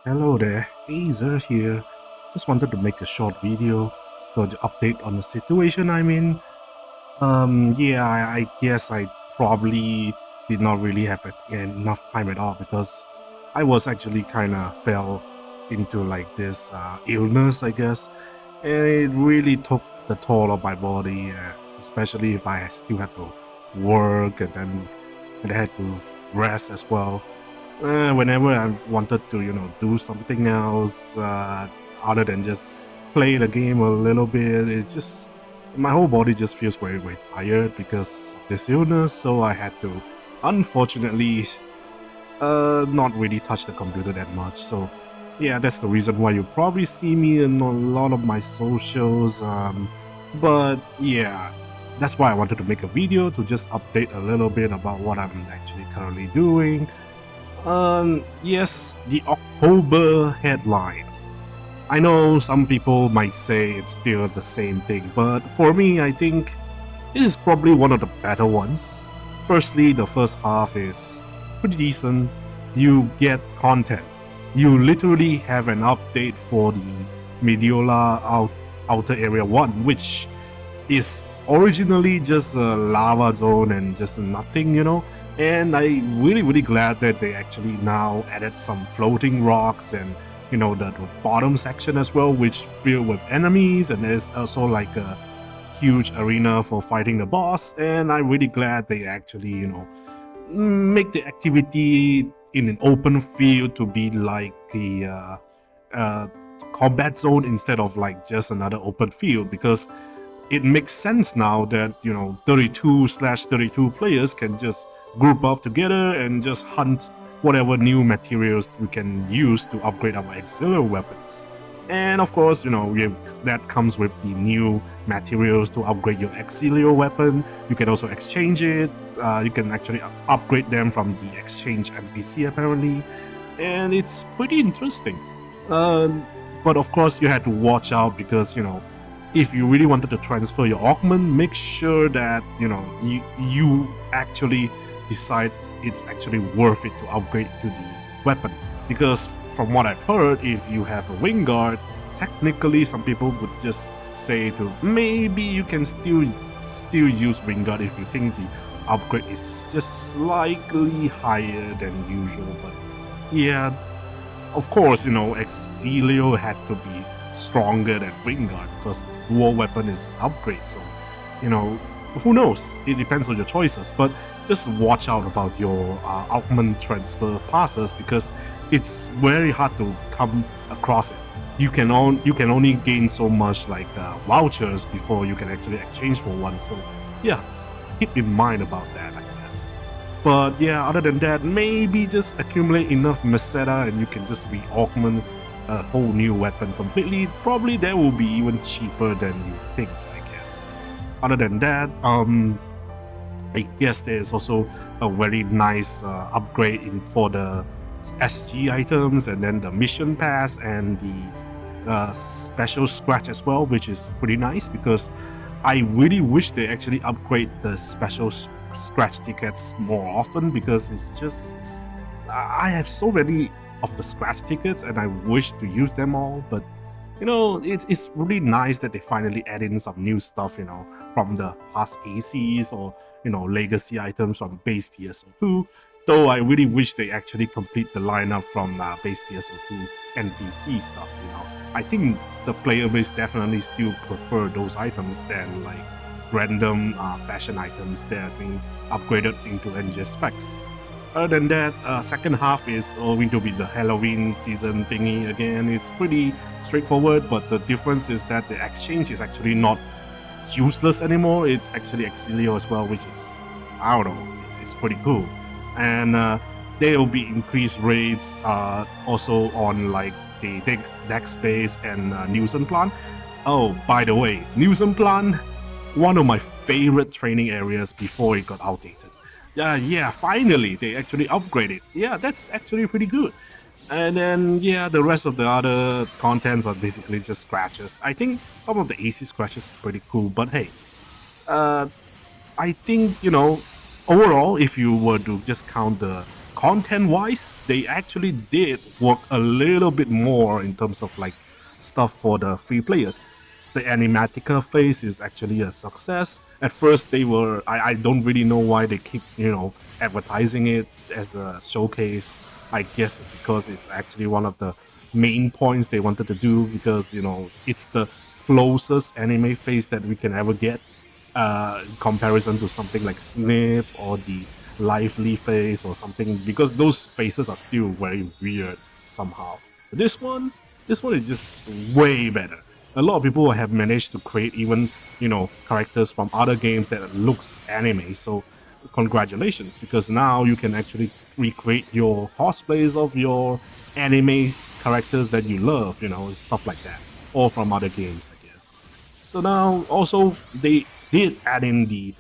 Hello there, Azer here. Just wanted to make a short video to update on the situation I'm in. Yeah, I guess I probably did not really have enough time at all because I was actually kind of fell into like this illness, I guess, and it really took the toll of my body, especially if I still had to work and I had to rest as well. Whenever I wanted to, do something else other than just play the game a little bit, it's just my whole body just feels very, very tired because of this illness. So I had to, unfortunately, not really touch the computer that much. So yeah, that's the reason why you probably see me in a lot of my socials. But yeah, that's why I wanted to make a video to just update a little bit about what I'm actually currently doing. Yes, the October headline. I know some people might say it's still the same thing, but for me, I think this is probably one of the better ones. Firstly, the first half is pretty decent. You get content. You literally have an update for the Mediola Outer Area 1, which is originally just a lava zone and just nothing. And I really glad that they actually now added some floating rocks and the bottom section as well, which filled with enemies, and there's also like a huge arena for fighting the boss. And I'm really glad they actually make the activity in an open field to be like uh, combat zone instead of like just another open field, because it makes sense now that 32/32 players can just group up together and just hunt whatever new materials we can use to upgrade our auxiliary weapons. And of course, that comes with the new materials to upgrade your auxiliary weapon. You can also exchange it. You can actually upgrade them from the exchange NPC apparently, and it's pretty interesting. Uh, but of course, you had to watch out because if you really wanted to transfer your augment, make sure that you actually decide it's actually worth it to upgrade to the weapon. Because from what I've heard, if you have a wing guard, technically some people would just say to maybe you can still use wing guard if you think the upgrade is just slightly higher than usual. But yeah, of course, Exilio had to be stronger than Wingard because dual weapon is an upgrade. So, who knows? It depends on your choices. But just watch out about your augment transfer passes because it's very hard to come across it. You can only gain so much like vouchers before you can actually exchange for one. So yeah, keep in mind about that, I guess. But yeah, other than that, maybe just accumulate enough Meseta and you can just re-augment a whole new weapon completely. Probably that will be even cheaper than you think, I guess. Other than that, I guess there's also a very nice upgrade for the SG items and then the mission pass and the special scratch as well, which is pretty nice because I really wish they actually upgrade the special scratch tickets more often because it's just I have so many of the scratch tickets and I wish to use them all, but it's really nice that they finally add in some new stuff, from the past ACs or legacy items from base PSO2. Though I really wish they actually complete the lineup from base PSO2 NPC stuff. I think the player base definitely still prefer those items than like random fashion items that have been upgraded into NGS specs. Other than that, second half is going to be the Halloween season thingy again. It's pretty straightforward, but the difference is that the exchange is actually not useless anymore. It's actually Exilio as well, which is, I don't know, it's pretty cool. And there will be increased rates also on like the deck space and nuisance plant. Oh, by the way, nuisance plant, one of my favorite training areas before it got outdated. Yeah, finally they actually upgraded. Yeah, that's actually pretty good. And then yeah, the rest of the other contents are basically just scratches. I think some of the AC scratches is pretty cool, but hey, uh, I think overall, if you were to just count the content-wise, they actually did work a little bit more in terms of like stuff for the free players. The Animatica phase is actually a success. At first, they were I don't really know why they keep advertising it as a showcase. I guess it's because it's actually one of the main points they wanted to do because it's the closest anime phase that we can ever get in comparison to something like Snip or the Lively phase or something, because those phases are still very weird somehow. But this one is just way better. A lot of people have managed to create even characters from other games that looks anime. So congratulations, because now you can actually recreate your cosplays of your anime's characters that you love, stuff like that, or from other games, I guess. So now also they did add in the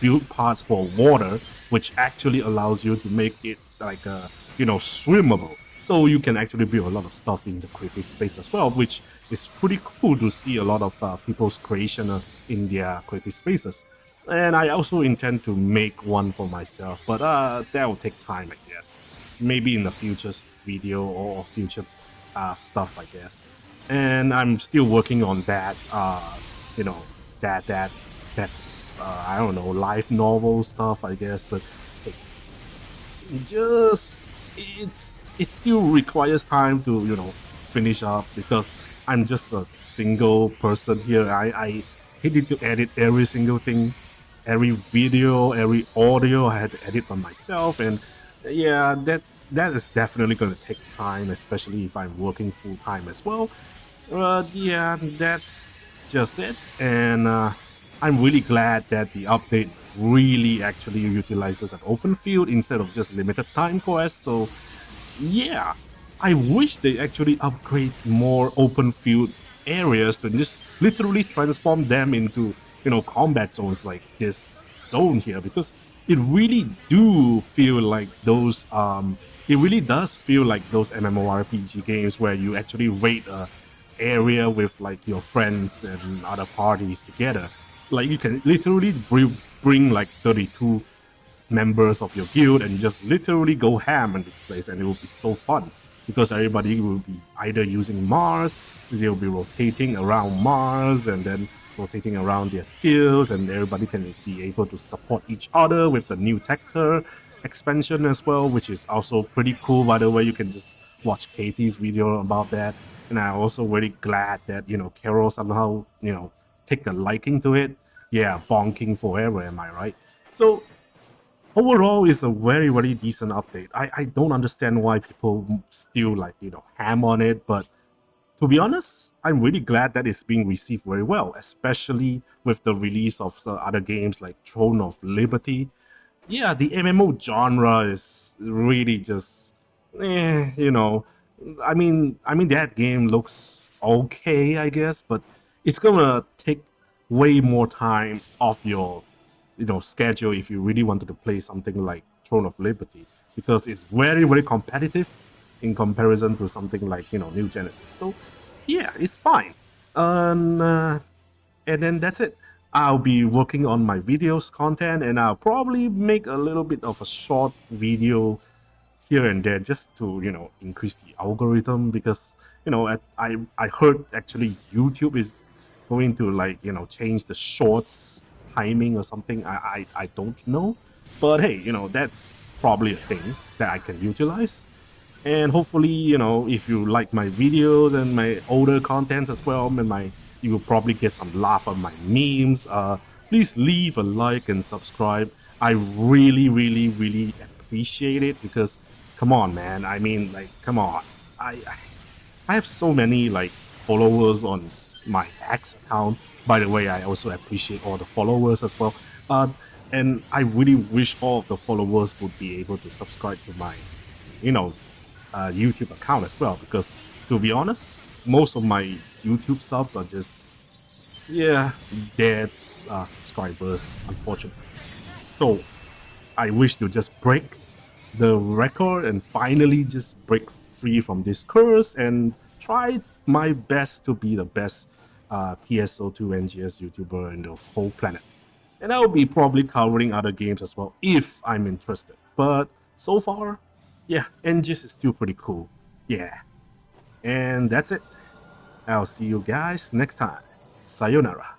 build parts for water, which actually allows you to make it like swimmable. So you can actually build a lot of stuff in the creative space as well, which is pretty cool to see a lot of people's creation in their creative spaces. And I also intend to make one for myself, but that will take time, I guess. Maybe in the future video or future stuff, I guess. And I'm still working on that. You know, that's I don't know, life novel stuff, I guess. But hey, just it still requires time to finish up, because I'm just a single person here. I hated to edit every single thing, every video, every audio. I had to edit by myself, and yeah, that is definitely going to take time, especially if I'm working full time as well. But yeah, that's just it, and I'm really glad that the update really actually utilizes an open field instead of just limited time quests. So yeah, I wish they actually upgrade more open field areas to just literally transform them into combat zones like this zone here, because it really do feel like those it really does feel like those MMORPG games where you actually raid a area with like your friends and other parties together. Like you can literally bring like 32 members of your guild and just literally go ham in this place, and it will be so fun because everybody will be either using Mars, they'll be rotating around Mars and then rotating around their skills, and everybody can be able to support each other with the new Tector expansion as well, which is also pretty cool. By the way, you can just watch Katie's video about that. And I'm also very glad that Carol somehow take a liking to it. Yeah, bonking forever, am I right? So overall, it's a very, very decent update. I don't understand why people still like ham on it, but to be honest, I'm really glad that it's being received very well, especially with the release of the other games like Throne of Liberty. Yeah, the MMO genre is really just you know. I mean that game looks okay, I guess, but it's gonna take way more time off your schedule if you really wanted to play something like Throne of Liberty, because it's very, very competitive in comparison to something like New Genesis. So yeah, it's fine. And and then that's it. I'll be working on my videos content, and I'll probably make a little bit of a short video here and there just to increase the algorithm, because I heard actually YouTube is going to like change the shorts timing or something. I don't know, but hey, that's probably a thing that I can utilize. And hopefully, if you like my videos and my older contents as well, and you will probably get some laugh on my memes. Please leave a like and subscribe. I really, really, really appreciate it, because come on, man. I mean, like, come on. I have so many like followers on my X account. By the way, I also appreciate all the followers as well. Uh, and I really wish all of the followers would be able to subscribe to my, you know, YouTube account as well. Because to be honest, most of my YouTube subs are just dead subscribers, unfortunately. So I wish to just break the record and finally just break free from this curse and try my best to be the best PSO2 NGS YouTuber in the whole planet. And I'll be probably covering other games as well if I'm interested. But So far, yeah, NGS is still pretty cool. Yeah. And that's it. I'll see you guys next time. Sayonara.